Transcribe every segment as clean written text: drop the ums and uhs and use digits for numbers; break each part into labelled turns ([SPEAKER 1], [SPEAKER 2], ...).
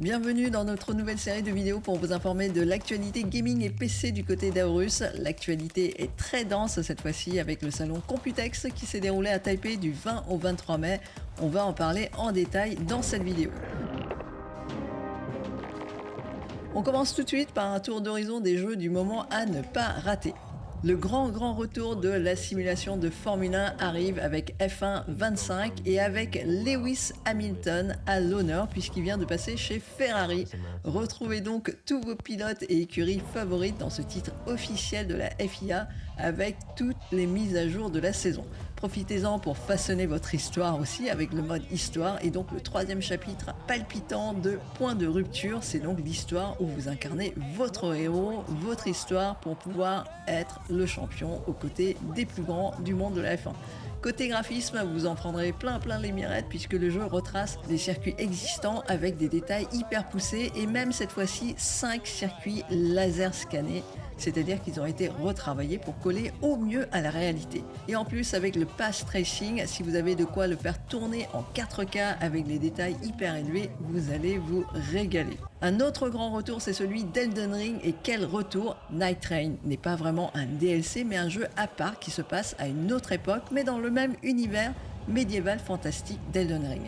[SPEAKER 1] Bienvenue dans notre nouvelle série de vidéos pour vous informer de l'actualité gaming et PC du côté d'Aorus. L'actualité est très dense cette fois-ci avec le salon Computex qui s'est déroulé à Taipei du 20 au 23 mai. On va en parler en détail dans cette vidéo. On commence tout de suite par un tour d'horizon des jeux du moment à ne pas rater. Le grand retour de la simulation de Formule 1 arrive avec F1 25 et avec Lewis Hamilton à l'honneur puisqu'il vient de passer chez Ferrari. Retrouvez donc tous vos pilotes et écuries favorites dans ce titre officiel de la FIA avec toutes les mises à jour de la saison. Profitez-en pour façonner votre histoire aussi avec le mode histoire et donc le troisième chapitre palpitant de Point de rupture, c'est donc l'histoire où vous incarnez votre héros, votre histoire pour pouvoir être le champion aux côtés des plus grands du monde de la F1. Côté graphisme, vous en prendrez plein les mirettes puisque le jeu retrace des circuits existants avec des détails hyper poussés et même cette fois-ci 5 circuits laser scannés. C'est-à-dire qu'ils ont été retravaillés pour coller au mieux à la réalité. Et en plus, avec le Path Tracing, si vous avez de quoi le faire tourner en 4K avec des détails hyper élevés, vous allez vous régaler. Un autre grand retour, c'est celui d'Elden Ring. Et quel retour! Night Train n'est pas vraiment un DLC, mais un jeu à part qui se passe à une autre époque, mais dans le même univers médiéval fantastique d'Elden Ring.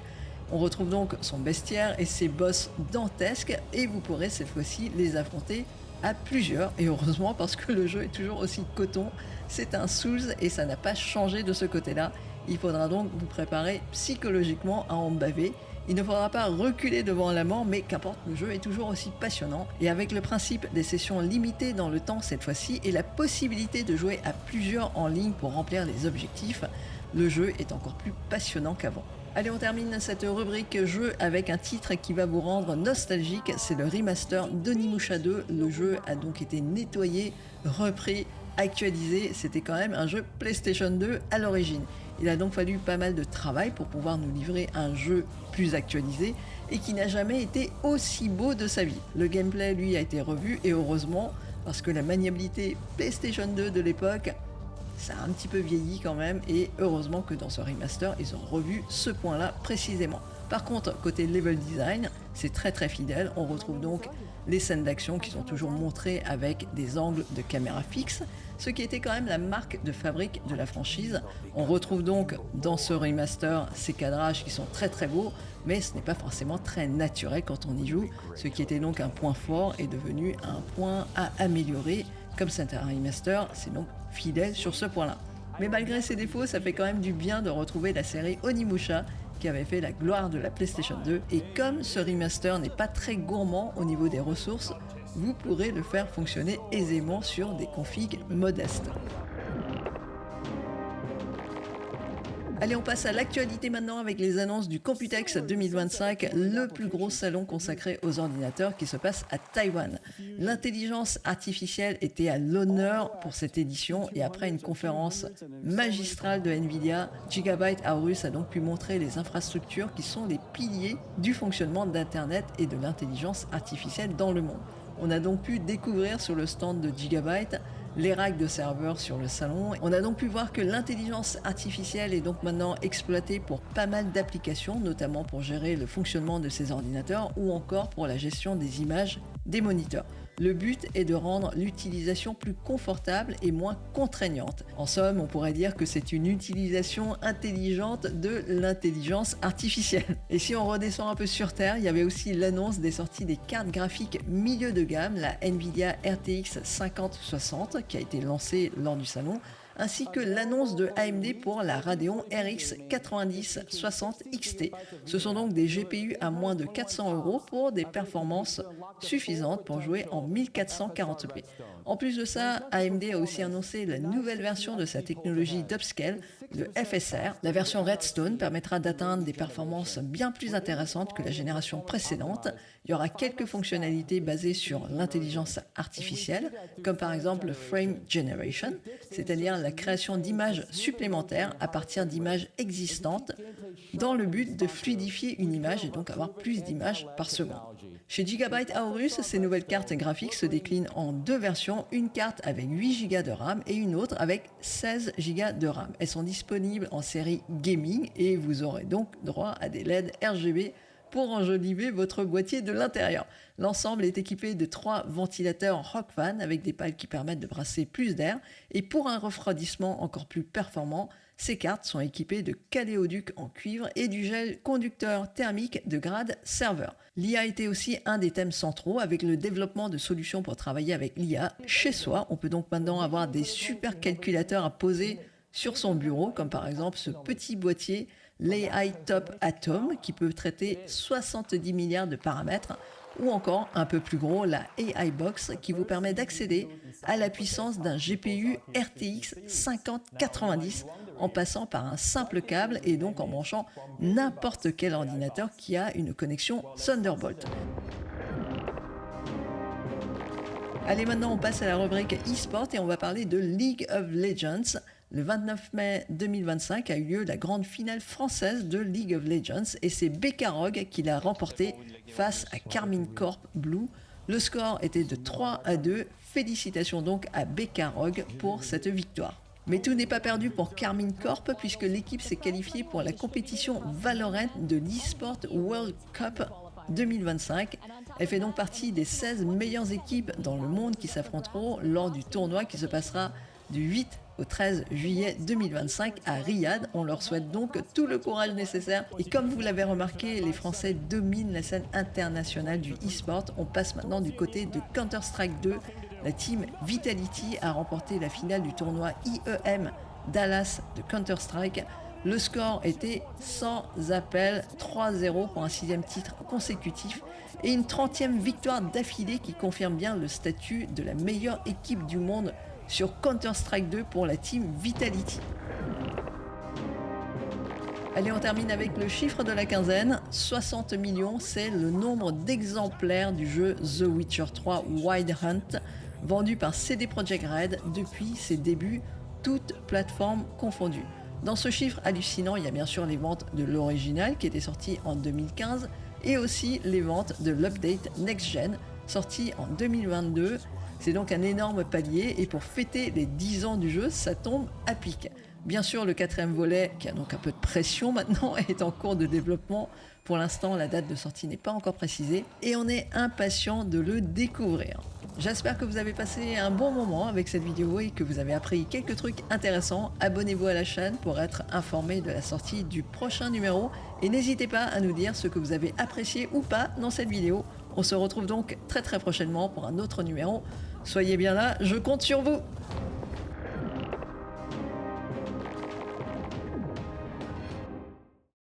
[SPEAKER 1] On retrouve donc son bestiaire et ses boss dantesques, et vous pourrez cette fois-ci les affronter à plusieurs, et heureusement parce que le jeu est toujours aussi coton. C'est un Souls et ça n'a pas changé de ce côté-là. Il faudra donc vous préparer psychologiquement à en baver. Il ne faudra pas reculer devant la mort, mais qu'importe, le jeu est toujours aussi passionnant. Et avec le principe des sessions limitées dans le temps cette fois-ci et la possibilité de jouer à plusieurs en ligne pour remplir les objectifs, le jeu est encore plus passionnant qu'avant. Allez, on termine cette rubrique jeu avec un titre qui va vous rendre nostalgique, c'est le remaster d'Onimusha 2. Le jeu a donc été nettoyé, repris, actualisé, c'était quand même un jeu PlayStation 2 à l'origine. Il a donc fallu pas mal de travail pour pouvoir nous livrer un jeu plus actualisé et qui n'a jamais été aussi beau de sa vie. Le gameplay lui a été revu et heureusement parce que la maniabilité PlayStation 2 de l'époque, ça a un petit peu vieilli quand même et heureusement que dans ce remaster ils ont revu ce point là précisément. Par contre côté level design c'est très fidèle, on retrouve donc les scènes d'action qui sont toujours montrées avec des angles de caméra fixe, ce qui était quand même la marque de fabrique de la franchise. On retrouve donc dans ce remaster ces cadrages qui sont très beaux, mais ce n'est pas forcément très naturel quand on y joue, ce qui était donc un point fort est devenu un point à améliorer. Comme c'est un remaster, c'est donc fidèle sur ce point-là. Mais malgré ses défauts, ça fait quand même du bien de retrouver la série Onimusha qui avait fait la gloire de la PlayStation 2. Et comme ce remaster n'est pas très gourmand au niveau des ressources, vous pourrez le faire fonctionner aisément sur des configs modestes. Allez, on passe à l'actualité maintenant avec les annonces du Computex 2025, le plus gros salon consacré aux ordinateurs qui se passe à Taïwan. L'intelligence artificielle était à l'honneur pour cette édition et après une conférence magistrale de Nvidia, Gigabyte Aorus a donc pu montrer les infrastructures qui sont les piliers du fonctionnement d'Internet et de l'intelligence artificielle dans le monde. On a donc pu découvrir sur le stand de Gigabyte les racks de serveurs sur le salon. On a donc pu voir que l'intelligence artificielle est donc maintenant exploitée pour pas mal d'applications, notamment pour gérer le fonctionnement de ces ordinateurs ou encore pour la gestion des images des moniteurs. Le but est de rendre l'utilisation plus confortable et moins contraignante. En somme, on pourrait dire que c'est une utilisation intelligente de l'intelligence artificielle. Et si on redescend un peu sur Terre, il y avait aussi l'annonce des sorties des cartes graphiques milieu de gamme, la Nvidia RTX 5060 qui a été lancée lors du salon, ainsi que l'annonce de AMD pour la Radeon RX 9060 XT. Ce sont donc des GPU à moins de 400 € pour des performances suffisantes pour jouer en 1440p. En plus de ça, AMD a aussi annoncé la nouvelle version de sa technologie d'upscale, le FSR. La version Redstone permettra d'atteindre des performances bien plus intéressantes que la génération précédente. Il y aura quelques fonctionnalités basées sur l'intelligence artificielle, comme par exemple le Frame Generation, c'est-à-dire la création d'images supplémentaires à partir d'images existantes dans le but de fluidifier une image et donc avoir plus d'images par seconde. Chez Gigabyte Aorus, ces nouvelles cartes graphiques se déclinent en deux versions, une carte avec 8 Go de RAM et une autre avec 16 Go de RAM. Elles sont disponibles en série gaming et vous aurez donc droit à des LED RGB pour enjoliver votre boîtier de l'intérieur. L'ensemble est équipé de 3 ventilateurs Rockfan avec des pales qui permettent de brasser plus d'air. Et pour un refroidissement encore plus performant, ces cartes sont équipées de caléoducs en cuivre et du gel conducteur thermique de grade serveur. L'IA était aussi un des thèmes centraux avec le développement de solutions pour travailler avec l'IA chez soi. On peut donc maintenant avoir des super calculateurs à poser sur son bureau, comme par exemple ce petit boîtier l'AI Top Atom qui peut traiter 70 milliards de paramètres, ou encore un peu plus gros la AI Box qui vous permet d'accéder à la puissance d'un GPU RTX 5090 en passant par un simple câble et donc en branchant n'importe quel ordinateur qui a une connexion Thunderbolt. Allez, maintenant on passe à la rubrique e-sport et on va parler de League of Legends. Le 29 mai 2025 a eu lieu la grande finale française de League of Legends et c'est Bekarog qui l'a remporté face à Karmine Corp Blue. Le score était de 3-2. Félicitations donc à Bekarog pour cette victoire. Mais tout n'est pas perdu pour Karmine Corp puisque l'équipe s'est qualifiée pour la compétition Valorant de l'eSport World Cup 2025. Elle fait donc partie des 16 meilleures équipes dans le monde qui s'affronteront lors du tournoi qui se passera du 8 au 13 juillet 2025 à Riyad. On leur souhaite donc tout le courage nécessaire. Et comme vous l'avez remarqué, les Français dominent la scène internationale du e-sport. On passe maintenant du côté de Counter-Strike 2. La team Vitality a remporté la finale du tournoi IEM Dallas de Counter-Strike. Le score était sans appel, 3-0 pour un 6e titre consécutif et une 30e victoire d'affilée qui confirme bien le statut de la meilleure équipe du monde sur Counter-Strike 2 pour la team Vitality. Allez, on termine avec le chiffre de la quinzaine. 60 millions, c'est le nombre d'exemplaires du jeu The Witcher 3 Wild Hunt, vendu par CD Projekt Red depuis ses débuts, toutes plateformes confondues. Dans ce chiffre hallucinant, il y a bien sûr les ventes de l'original qui était sorti en 2015 et aussi les ventes de l'update Next Gen sorti en 2022. C'est donc un énorme palier et pour fêter les 10 ans du jeu, ça tombe à pic. Bien sûr, le 4e volet, qui a donc un peu de pression maintenant, est en cours de développement. Pour l'instant, la date de sortie n'est pas encore précisée et on est impatient de le découvrir. J'espère que vous avez passé un bon moment avec cette vidéo et que vous avez appris quelques trucs intéressants. Abonnez-vous à la chaîne pour être informé de la sortie du prochain numéro et n'hésitez pas à nous dire ce que vous avez apprécié ou pas dans cette vidéo. On se retrouve donc très prochainement pour un autre numéro. Soyez bien là, je compte sur vous!